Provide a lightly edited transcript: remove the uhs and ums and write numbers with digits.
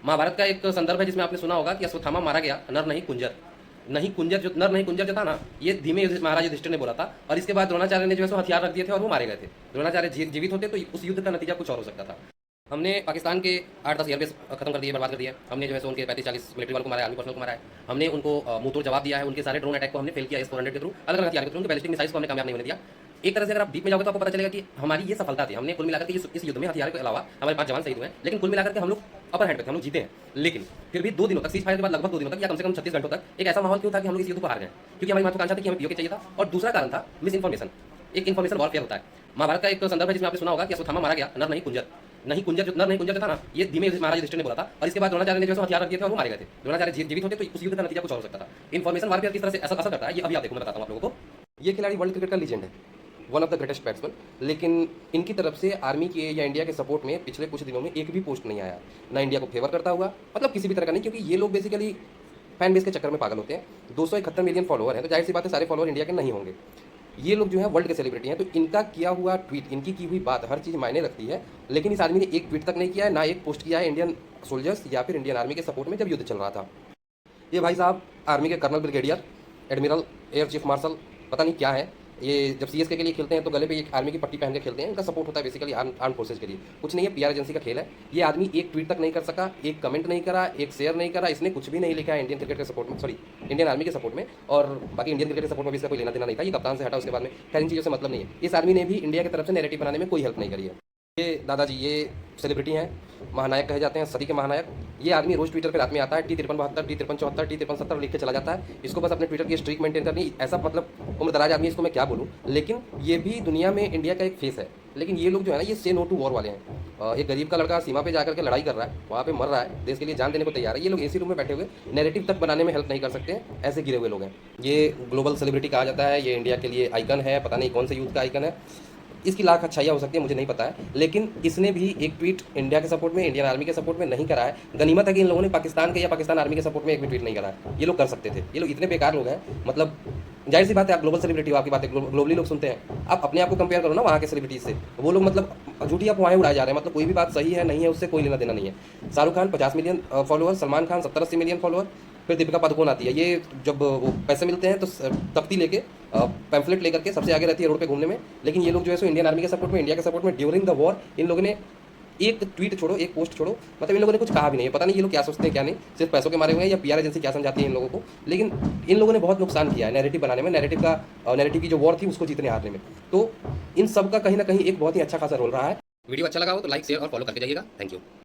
महाभारत का एक संदर्भ है जिसमें आपने सुना होगा कि अश्वत्थामा मारा गया, नर नहीं कुंजर। नहीं कुंजर जो नर नहीं कुंजर जो था ना, ये धीमे महाराज युधिष्ठिर ने बोला था। और इसके बाद द्रोणाचार्य ने जो है सो हथियार रख दिए थे और वो मारे गए थे। द्रोणाचार्य जीवित होते तो उस युद्ध का नतीजा कुछ और हो सकता था। हमने पाकिस्तान के 8-10 एयरबेस खत्म कर दिए, बर्बाद कर दिए। हमने जो है सो उनके 35-40 मिलिट्री वालों को मारा है, आर्मी पर्सनल को मारा है। हमने उनको मुंह तोड़ जवाब दिया है। उनके सारे ड्रोन अटैक को हमने फेल किया S-400 के थ्रू, अलग अलग हथियार के थ्रू। उनके बैलिस्टिक मिसाइल्स को हमने कामयाब नहीं होने दिया। एक तरह से अगर आप डीप में जाओगे तो आपको पता चलेगा कि हमारी ये सफलता थी। हमने कुल मिलाकर के इस युद्ध में हथियार के अलावा हमारे 5 जवान शहीद हुए हैं, लेकिन कुल मिलाकर के हम लोग अपर हैंड पे थे, हम लोग जीते हैं। लेकिन फिर भी 2 दिनों तक, सीज फायर के बाद लगभग 2 दिनों तक या कम से कम 36 घंटों तक एक ऐसा माहौल क्यों था कि हम लोग इस युद्ध को हार गए? क्योंकि हमारी महत्वाकांक्षा थी कि हमें पीओके चाहिए था। और दूसरा कारण था मिस इन्फॉर्मेशन। एक इन्फॉर्मेशन वॉरफेयर होता है। महाभारत का एक संदर्भ है जिसमें आपने सुना होगा कि अश्वत्थामा मारा गया, नर नहीं कुंजर। नहीं कुंजर जो नर नहीं कुंजर जो था ना, ये धीमे महाराज युधिष्ठिर ने बोला था। और इसके बाद द्रोणाचार्य ने जो है हथियार रख दिए थे और वो मारे गए थे। द्रोणाचार्य जीवित होते तो उस युद्ध का नतीजा कुछ और हो सकता था। इन्फॉर्मेशन वॉरफेयर किस तरह से असर करता है, ये अभी आप देखो, मैं बताता हूँ आप लोगों को। ये खिलाड़ी वर्ल्ड क्रिकेट का लीजेंड है, one of the greatest batsman. लेकिन इनकी तरफ से आर्मी के या इंडिया के सपोर्ट में पिछले कुछ दिनों में एक भी पोस्ट नहीं आया, ना इंडिया को फेवर करता हुआ, मतलब किसी भी तरह का नहीं। क्योंकि ये लोग बेसिकली फैन बेस के चक्कर में पागल होते हैं। 271 मिलियन फॉलोअर हैं, तो जाहिर सी बात है सारे फॉलोअर इंडिया के नहीं होंगे। ये लोग जो है वर्ल्ड के सेलिब्रिटी हैं, तो इनका किया हुआ ट्वीट, इनकी की हुई बात हर चीज़ मायने रखती है। लेकिन इस आदमी ने एक ट्वीट तक नहीं किया है, ना एक पोस्ट किया है इंडियन सोल्जर्स या फिर इंडियन आर्मी के सपोर्ट में जब युद्ध चल रहा था। ये भाई साहब आर्मी के colonel, brigadier, admiral, air chief marshal, पता नहीं क्या है। ये जब सीएसके के लिए खेलते हैं तो गले पे एक आर्मी की पट्टी पहन के खेलते हैं। इनका सपोर्ट होता है बेसिकली आर्म फोर्सेज के लिए, कुछ नहीं है, पीआर एजेंसी का खेल है। ये आदमी एक ट्वीट तक नहीं कर सका, एक कमेंट नहीं करा, एक शेयर नहीं करा, इसने कुछ भी नहीं लिखा है इंडियन क्रिकेट के सपोर्ट में, सॉरी इंडियन आर्मी के सपोर्ट में। और बाकी इंडियन क्रिकेट के सपोर्ट में भी इसका कोई लेना देना नहीं था। ये कप्तान से हटा, उसके बाद में खैर इन चीज़ों से मतलब नहीं है। इस आदमी ने भी इंडिया की तरफ से नैरेटिव बनाने में कोई हेल्प नहीं करी है। ये दादाजी ये सेलिब्रिटी हैं, महानायक कहे जाते हैं, सदी के महानायक। ये आदमी रोज ट्विटर पे रात में आता है, T5372, T5374, T5370 लिख के चला जाता है। इसको बस अपने ट्विटर की स्ट्रीक मेंटेन करनी, ऐसा मतलब उम्र दराज आदमी, इसको मैं क्या बोलूँ। लेकिन ये भी दुनिया में इंडिया का एक फेस है। लेकिन ये लोग जो है ना, ये से नो टू वॉर वाले हैं। एक गरीब का लड़का सीमा पे जाकर के लड़ाई कर रहा है, वहाँ पे मर रहा है, देश के लिए जान देने को तैयार है। ये लोग एसी रूम में बैठे हुए नैरेटिव तक बनाने में हेल्प नहीं कर सकते हैं, ऐसे गिरे हुए लोग हैं। ये ग्लोबल सेलिब्रिटी कहा जाता है, ये इंडिया के लिए आइकन है, पता नहीं कौन से यूथ का आइकन है। इसकी लाख अच्छाइयाँ हो सकती है, मुझे नहीं पता है। लेकिन इसने भी एक ट्वीट इंडिया के सपोर्ट में, इंडियन आर्मी के सपोर्ट में नहीं करा है। गनीमत है कि इन लोगों ने पाकिस्तान के या पाकिस्तान आर्मी के सपोर्ट में एक भी ट्वीट नहीं करा है। ये लोग कर सकते थे। ये लोग इतने बेकार लोग हैं, मतलब जाहिर सी बात है, आप ग्लोबल सेलिब्रिटी हो, आपकी बातें ग्लोबली लोग सुनते हैं। आप अपने आप को कंपेयर करो ना वहाँ के सेलिब्रिटीज से। वो लोग मतलब झूठी अफवाहें उड़ाए जा रहे हैं, मतलब कोई भी बात सही है नहीं है उससे कोई लेना देना नहीं है। Shahrukh Khan 50 million follower, Salman Khan 70-80 million follower, फिर दीपिका पादुकोण आती है। ये जब वो पैसे मिलते हैं तो तख्ती लेके, पैम्फलेट लेकर के सबसे आगे रहती है रोड पे घूमने में। लेकिन ये लोग जो है सो इंडियन आर्मी के सपोर्ट में, इंडिया के सपोर्ट में, ड्यूरिंग द वॉर इन लोगों ने एक ट्वीट छोड़ो, एक पोस्ट छोड़ो, मतलब इन लोगों ने कुछ कहा भी नहीं है। पता नहीं ये लोग क्या सोचते हैं क्या नहीं, सिर्फ पैसों के मारे हुए हैं या पीआर एजेंसी क्या समझाती है इन लोगों को। लेकिन इन लोगों ने बहुत नुकसान किया है नैरेटिव बनाने में, नैरेटिव की जो वॉर थी उसको जीतने हारने में। तो इन सब का कहीं ना कहीं एक बहुत ही अच्छा खासा रोल रहा है। वीडियो अच्छा लगा हो तो लाइक, शेयर और फॉलो करके जाइएगा। Thank you.